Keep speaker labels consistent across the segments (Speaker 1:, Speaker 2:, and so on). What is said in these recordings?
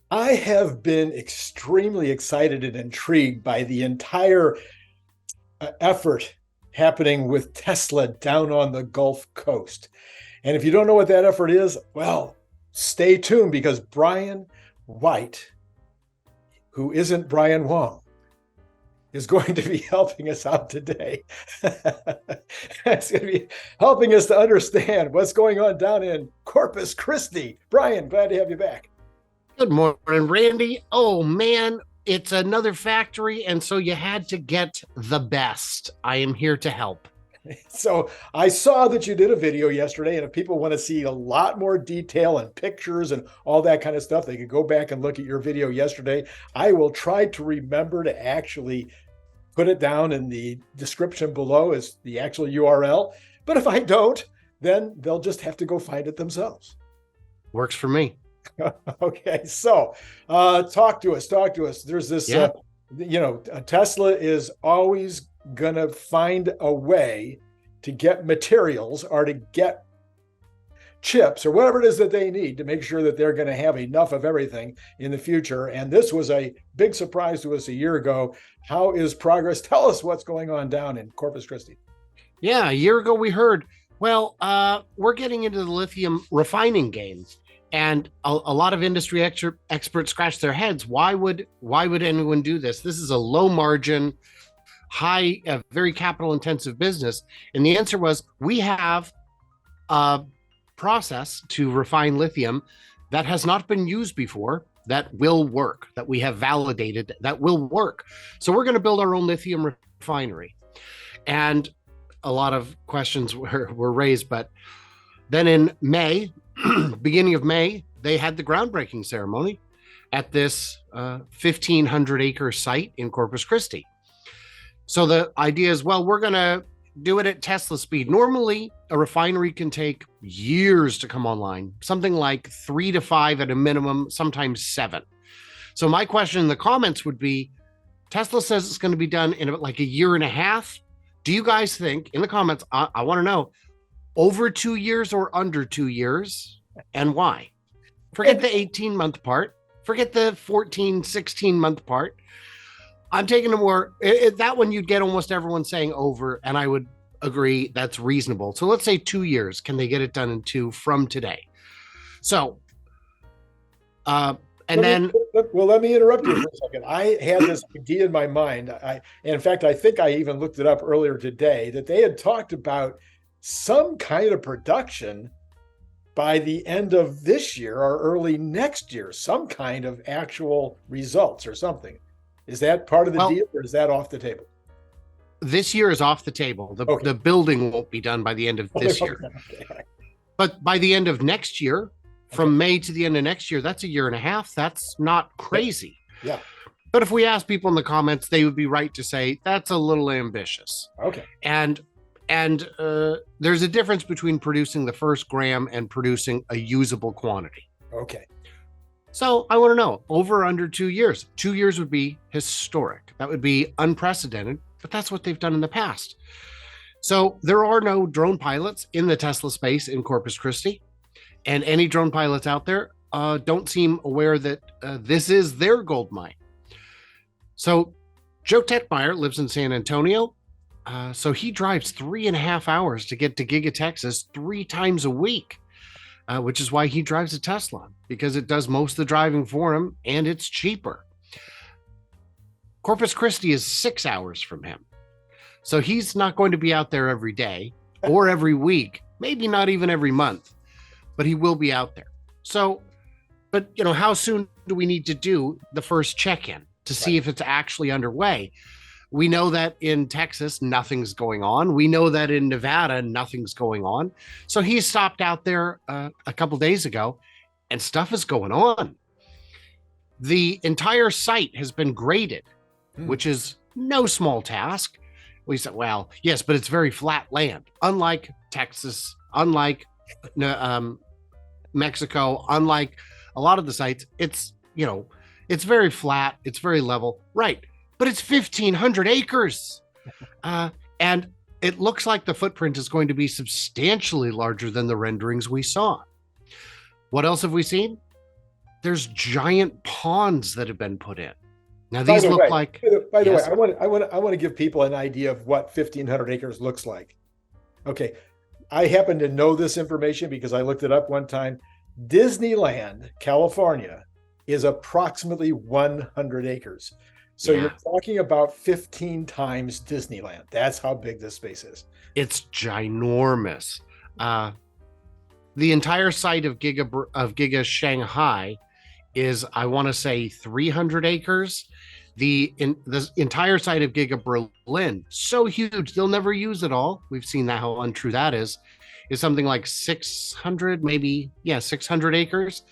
Speaker 1: I have been extremely excited and intrigued by the entire effort happening with Tesla down on the Gulf Coast. And if you don't know what that effort is, well, stay tuned because Brian White, who isn't Brian Wong, is going to be helping us out today. It's going to be helping us to understand what's going on down in Corpus Christi. Brian, glad to have you back.
Speaker 2: Good morning, Randy. Oh man, it's another factory, and so you had to get the best. I am here to help.
Speaker 1: So I saw that you did a video yesterday, and if people want to see a lot more detail and pictures and all that kind of stuff, they could go back and look at your video yesterday. I will try to remember to actually put it down in the description below as the actual URL. But if I don't, then they'll just have to go find it themselves.
Speaker 2: Works for me.
Speaker 1: Okay, so talk to us. Talk to us. There's this,
Speaker 2: Yeah.
Speaker 1: Tesla is always going to find a way to get materials or to get chips or whatever it is that they need to make sure that they're going to have enough of everything in the future. And this was a big surprise to us a year ago. How is progress? Tell us what's going on down in Corpus Christi.
Speaker 2: Yeah, a year ago we heard, we're getting into the lithium refining game. And a lot of industry experts scratch their heads. Why would anyone do this? This is a low margin, very capital intensive business. And the answer was, we have a process to refine lithium that has not been used before that will work, that we have validated that will work. So we're going to build our own lithium refinery. And a lot of questions were raised, but then in May, beginning of May, they had the groundbreaking ceremony at this 1,500 acre site in Corpus Christi. So the idea is, well, we're going to do it at Tesla speed. Normally, a refinery can take years to come online, something like 3 to 5 at a minimum, sometimes 7. So my question in the comments would be, Tesla says it's going to be done in about like a year and a half. Do you guys think, in the comments, I want to know, over 2 years or under 2 years, and why? Forget the 18-month part. Forget the 14, 16-month part. I'm taking a more, that one you'd get almost everyone saying over, and I would agree that's reasonable. So let's say 2 years. Can they get it done in 2 from today? So, and
Speaker 1: let me interrupt you for a second. I had this idea in my mind. In fact, I think I even looked it up earlier today that they had talked about some kind of production by the end of this year or early next year, some kind of actual results or something. Is that part of the deal, or is that off the table?
Speaker 2: This year is off the table. The building won't be done by the end of this year.
Speaker 1: Okay.
Speaker 2: But by the end of next year, from May to the end of next year, that's a year and a half. That's not crazy.
Speaker 1: Yeah.
Speaker 2: But if we ask people in the comments, they would be right to say that's a little ambitious.
Speaker 1: Okay.
Speaker 2: And there's a difference between producing the first gram and producing a usable quantity.
Speaker 1: Okay.
Speaker 2: So I want to know, over or under 2 years? 2 years would be historic. That would be unprecedented, but that's what they've done in the past. So there are no drone pilots in the Tesla space in Corpus Christi, and any drone pilots out there don't seem aware that this is their gold mine. So Joe Tetmeyer lives in San Antonio. So he drives 3.5 hours to get to Giga, Texas 3 times a week, which is why he drives a Tesla, because it does most of the driving for him and it's cheaper. Corpus Christi is 6 hours from him. So he's not going to be out there every day or every week, maybe not even every month, but he will be out there. So, but how soon do we need to do the first check-in to see if it's actually underway? We know that in Texas, nothing's going on. We know that in Nevada, nothing's going on. So he stopped out there a couple days ago and stuff is going on. The entire site has been graded, which is no small task. We said, well, yes, but it's very flat land. Unlike Texas, unlike Mexico, unlike a lot of the sites, it's very flat. It's very level. Right. But it's 1,500 acres. And it looks like the footprint is going to be substantially larger than the renderings we saw. What else have we seen? there's giant ponds that have been put in. Now
Speaker 1: By
Speaker 2: these
Speaker 1: the
Speaker 2: look
Speaker 1: way,
Speaker 2: like,
Speaker 1: by the way,
Speaker 2: yes,
Speaker 1: I want to give people an idea of what 1,500 acres looks like. Okay, I happen to know this information because I looked it up one time. Disneyland, California, is approximately 100 acres. So
Speaker 2: yeah,
Speaker 1: you're talking about 15 times Disneyland. That's how big this space is.
Speaker 2: it's ginormous. The entire site of Giga Shanghai is, I want to say, 300 acres. The entire site of Giga Berlin, so huge they'll never use it all. We've seen that, how untrue that is something like 600, maybe, yeah, 600 acres.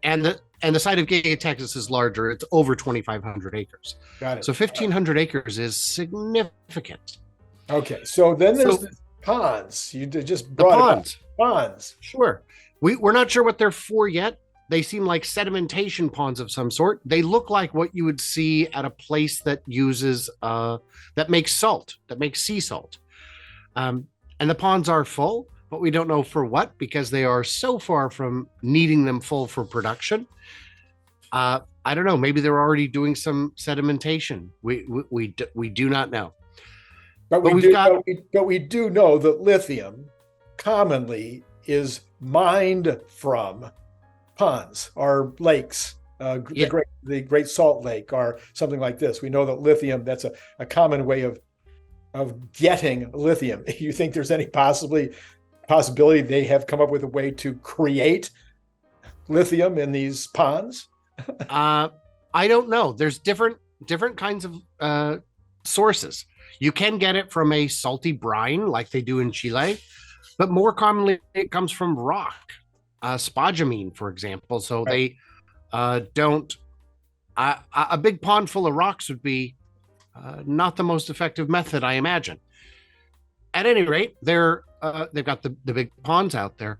Speaker 2: And the site of Giga Texas is larger. It's over 2,500 acres.
Speaker 1: Got it.
Speaker 2: So 1,500 acres is significant.
Speaker 1: Okay, so then there's
Speaker 2: So
Speaker 1: the ponds. You just
Speaker 2: the
Speaker 1: brought
Speaker 2: ponds,
Speaker 1: it up. Ponds.
Speaker 2: sure. We're not sure what they're for yet. They seem like sedimentation ponds of some sort. They look like what you would see at a place that uses that makes salt, that makes sea salt. And the ponds are full, but we don't know for what, because they are so far from needing them full for production. I don't know. Maybe they're already doing some sedimentation. We do not know.
Speaker 1: But
Speaker 2: But
Speaker 1: we
Speaker 2: we've
Speaker 1: do,
Speaker 2: got,
Speaker 1: but we do know that lithium commonly is mined from ponds or lakes,
Speaker 2: yeah,
Speaker 1: the Great Salt Lake or something like this. We know that lithium, that's a common way of getting lithium. You think there's any possibility they have come up with a way to create lithium in these ponds?
Speaker 2: I don't know. There's different kinds of sources. You can get it from a salty brine like they do in Chile, but more commonly it comes from rock, spodumene, for example. So
Speaker 1: Right.
Speaker 2: they don't. A big pond full of rocks would be not the most effective method, I imagine. At any rate, they've got the big ponds out there.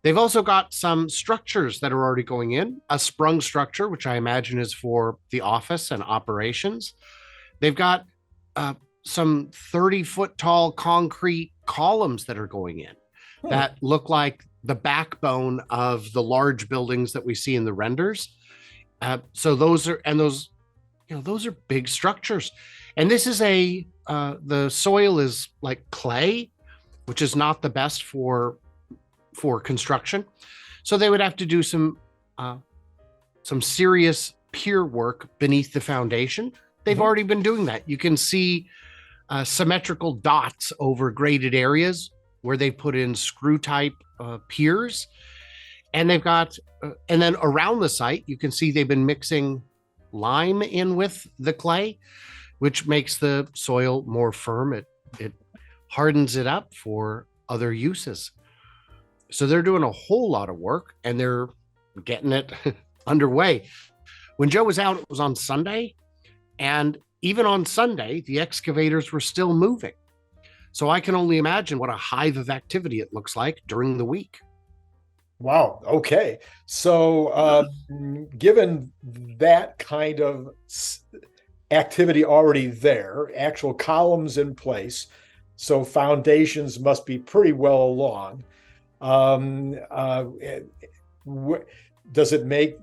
Speaker 2: They've also got some structures that are already going in. A sprung structure, which I imagine is for the office and operations. They've got some 30-foot tall concrete columns that are going in that look like the backbone of the large buildings that we see in the renders. So those are big structures. And this is the soil is like clay, which is not the best for construction. So they would have to do some serious pier work beneath the foundation. They've already been doing that. You can see symmetrical dots over graded areas where they put in screw type piers. And they've got, and then around the site, you can see they've been mixing lime in with the clay, which makes the soil more firm. It hardens it up for other uses. So they're doing a whole lot of work and they're getting it underway. When Joe was out, it was on Sunday. And even on Sunday, the excavators were still moving. So I can only imagine what a hive of activity it looks like during the week.
Speaker 1: Wow. Okay. So, given that kind of activity already there, actual columns in place, so foundations must be pretty well along. Does it make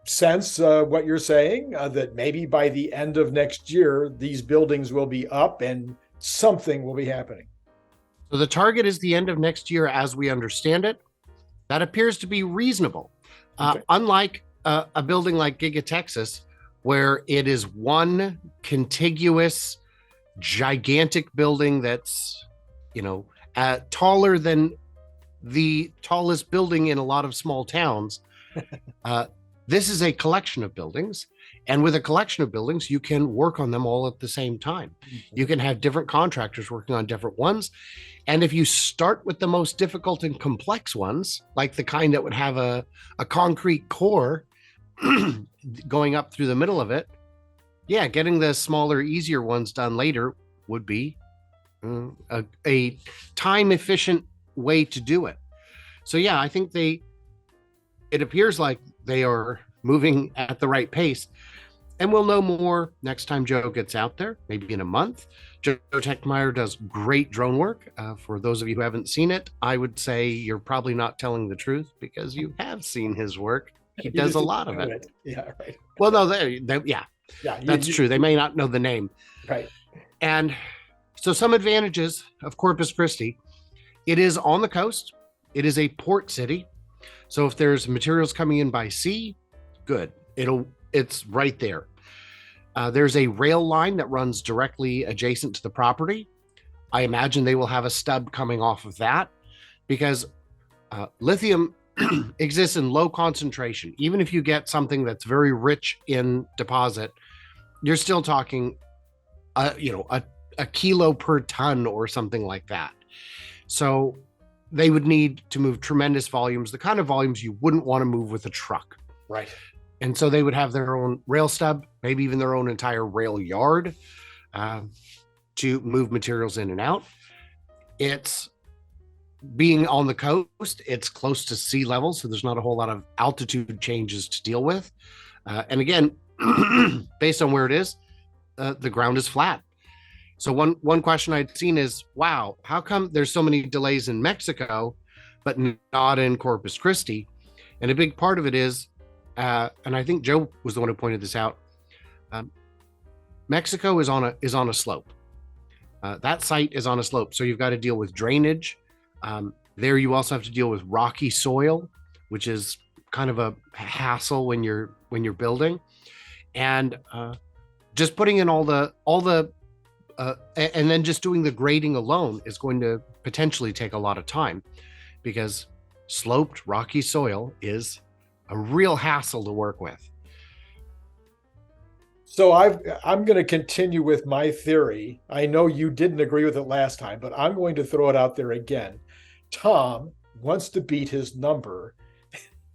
Speaker 1: sense what you're saying that maybe by the end of next year, these buildings will be up and something will be happening?
Speaker 2: So the target is the end of next year, as we understand it. That appears to be reasonable.
Speaker 1: Okay.
Speaker 2: Unlike a building like Giga Texas, where it is one contiguous, gigantic building that's, taller than the tallest building in a lot of small towns. This is a collection of buildings. And with a collection of buildings, you can work on them all at the same time. You can have different contractors working on different ones. And if you start with the most difficult and complex ones, like the kind that would have a concrete core going up through the middle of it, yeah, getting the smaller, easier ones done later would be a time-efficient way to do it. So yeah, I think it appears like they are moving at the right pace. And we'll know more next time Joe gets out there, maybe in a month. Joe Techmeyer does great drone work. For those of you who haven't seen it, I would say you're probably not telling the truth because you have seen his work. He
Speaker 1: You
Speaker 2: does
Speaker 1: just
Speaker 2: a
Speaker 1: didn't
Speaker 2: lot of
Speaker 1: know
Speaker 2: it.
Speaker 1: Yeah, right.
Speaker 2: Well, no, yeah,
Speaker 1: Yeah,
Speaker 2: that's true. They may not know the name.
Speaker 1: right.
Speaker 2: And so some advantages of Corpus Christi. It is on the coast. It is a port city. So if there's materials coming in by sea, good. It's right there. There's a rail line that runs directly adjacent to the property. I imagine they will have a stub coming off of that because lithium exists in low concentration. Even if you get something that's very rich in deposit, you're still talking, a kilo per ton or something like that. So they would need to move tremendous volumes, the kind of volumes you wouldn't want to move with a truck.
Speaker 1: Right.
Speaker 2: And so they would have their own rail stub, maybe even their own entire rail yard to move materials in and out. It's being on the coast, it's close to sea level, so there's not a whole lot of altitude changes to deal with. And again, based on where it is, the ground is flat. So one question I'd seen is, wow, how come there's so many delays in Mexico, but not in Corpus Christi? And a big part of it is, and I think Joe was the one who pointed this out, Mexico is on a slope. That site is on a slope, so you've got to deal with drainage. There you also have to deal with rocky soil, which is kind of a hassle when you're building, and just putting in all the and then just doing the grading alone is going to potentially take a lot of time, because sloped rocky soil is a real hassle to work with.
Speaker 1: So I'm going to continue with my theory. I know you didn't agree with it last time, but I'm going to throw it out there again. Tom wants to beat his number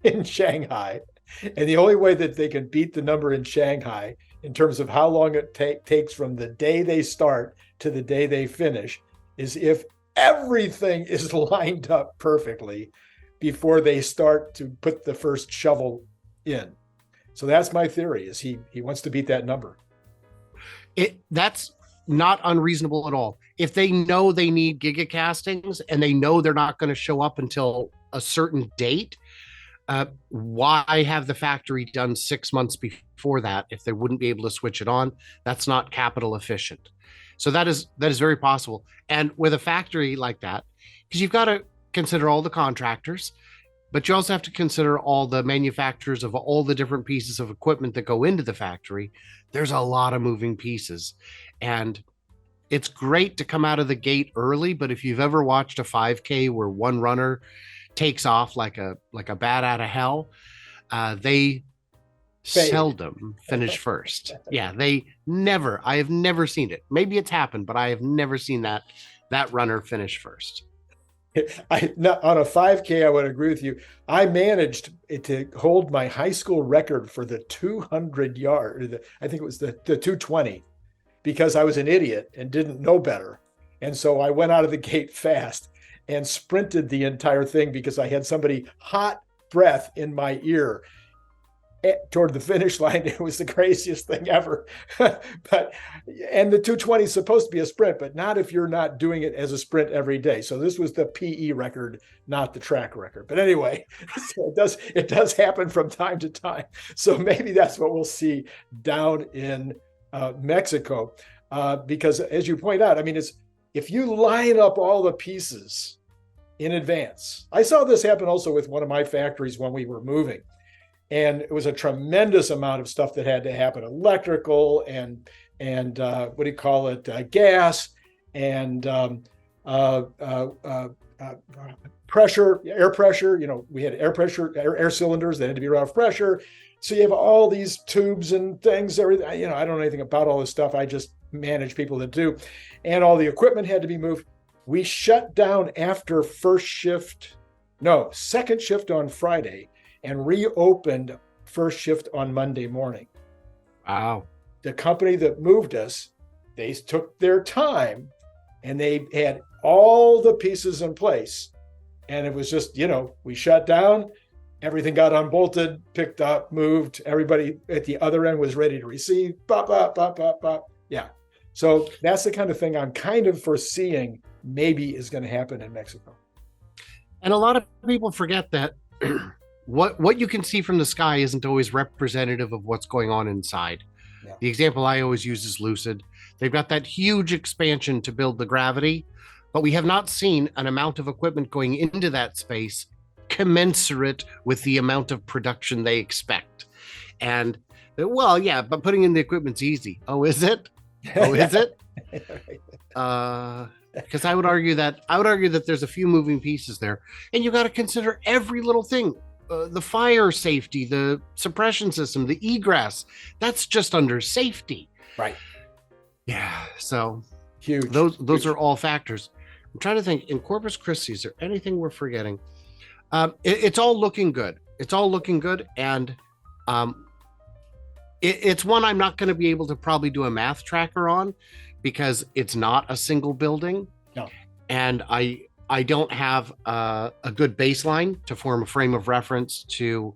Speaker 1: in Shanghai, and the only way that they can beat the number in Shanghai in terms of how long it takes from the day they start to the day they finish is if everything is lined up perfectly before they start to put the first shovel in. So that's my theory, is he wants to beat that number.
Speaker 2: That's not unreasonable at all. If they know they need gigacastings and they know they're not going to show up until a certain date, why have the factory done 6 months before that if they wouldn't be able to switch it on? That's not capital efficient. So that is very possible. And with a factory like that, because you've got to consider all the contractors, but you also have to consider all the manufacturers of all the different pieces of equipment that go into the factory. There's a lot of moving pieces. And it's great to come out of the gate early, but if you've ever watched a 5K where one runner takes off like a bat out of hell, they seldom finish first. Yeah, I have never seen it. Maybe it's happened, but I have never seen that runner finish first.
Speaker 1: On a 5K, I would agree with you. I managed to hold my high school record for the 200 yard. I think it was the 220, because I was an idiot and didn't know better. And so I went out of the gate fast and sprinted the entire thing because I had somebody hot breath in my ear toward the finish line. It was the craziest thing ever. And the 220 is supposed to be a sprint, but not if you're not doing it as a sprint every day. So this was the PE record, not the track record. But anyway, so it does happen from time to time. So maybe that's what we'll see down in Mexico, because as you point out, I mean, if you line up all the pieces in advance. I saw this happen also with one of my factories when we were moving. And it was a tremendous amount of stuff that had to happen: electrical and what do you call it, gas and pressure, air pressure. You know, we had air pressure, air cylinders that had to be around pressure. So you have all these tubes and things. Everything. You know, I don't know anything about all this stuff. I just manage people that do, and all the equipment had to be moved. We shut down after second shift on Friday, and reopened first shift on Monday morning.
Speaker 2: Wow.
Speaker 1: The company that moved us, they took their time and they had all the pieces in place. And it was just, we shut down, everything got unbolted, picked up, moved. Everybody at the other end was ready to receive. Bop, bop, bop, bop, bop. Yeah. So that's the kind of thing I'm kind of foreseeing maybe is going to happen in Mexico.
Speaker 2: And a lot of people forget that what you can see from the sky isn't always representative of what's going on inside.
Speaker 1: Yeah.
Speaker 2: The example I always use is Lucid. They've got that huge expansion to build the gravity, but we have not seen an amount of equipment going into that space commensurate with the amount of production they expect. And well, yeah, but putting in the equipment's easy. Oh, is it? Oh, is it? Because I would argue that there's a few moving pieces there, and you got to consider every little thing. The fire safety, the suppression system, the egress, that's just under safety.
Speaker 1: Right.
Speaker 2: Yeah. So
Speaker 1: huge.
Speaker 2: Those are all factors. I'm trying to think in Corpus Christi, is there anything we're forgetting? It's all looking good. It's all looking good. And it's one I'm not going to be able to probably do a math tracker on because it's not a single building.
Speaker 1: No.
Speaker 2: And I don't have a good baseline to form a frame of reference to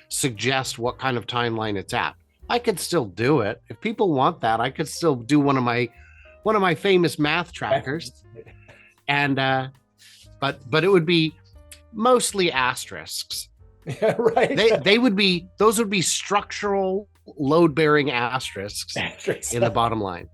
Speaker 2: suggest what kind of timeline it's at. I could still do it. If people want that, I could still do one of my famous math trackers. And but it would be mostly asterisks.
Speaker 1: Yeah, right.
Speaker 2: Those would be structural load-bearing asterisks in the bottom line.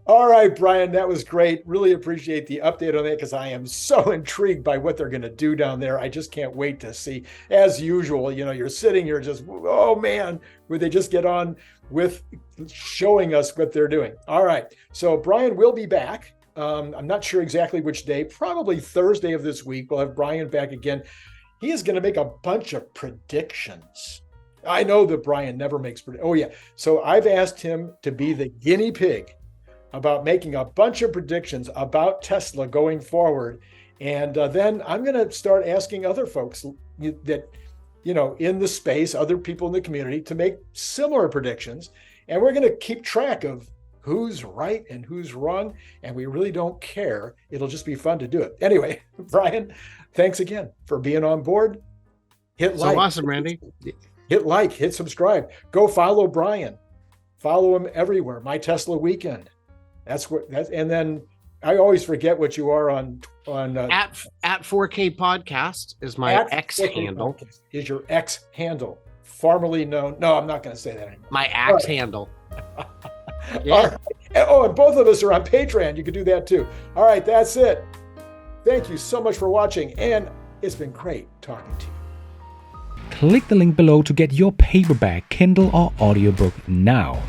Speaker 1: All right, Brian, that was great. Really appreciate the update on that because I am so intrigued by what they're going to do down there. I just can't wait to see. As usual, you're sitting here just, oh man, would they just get on with showing us what they're doing? All right. So Brian will be back. I'm not sure exactly which day, probably Thursday of this week. We'll have Brian back again. He is going to make a bunch of predictions. I know that Brian never makes predictions. Oh yeah. So I've asked him to be the guinea pig about making a bunch of predictions about Tesla going forward. And then I'm going to start asking other folks that, in the space, other people in the community to make similar predictions. And we're going to keep track of who's right and who's wrong. And we really don't care. It'll just be fun to do it. Anyway, Brian, thanks again for being on board. Hit like.
Speaker 2: So awesome, Randy.
Speaker 1: Hit like, hit subscribe. Go follow Brian. Follow him everywhere. My Tesla Weekend. And then I always forget what you are on
Speaker 2: at 4K podcast is my X handle.
Speaker 1: Is your X handle formerly known? No, I'm not going to say that anymore.
Speaker 2: My X handle.
Speaker 1: Yeah. All right. Oh, and both of us are on Patreon. You can do that too. All right, that's it. Thank you so much for watching, and it's been great talking to you.
Speaker 3: Click the link below to get your paperback, Kindle, or audiobook now.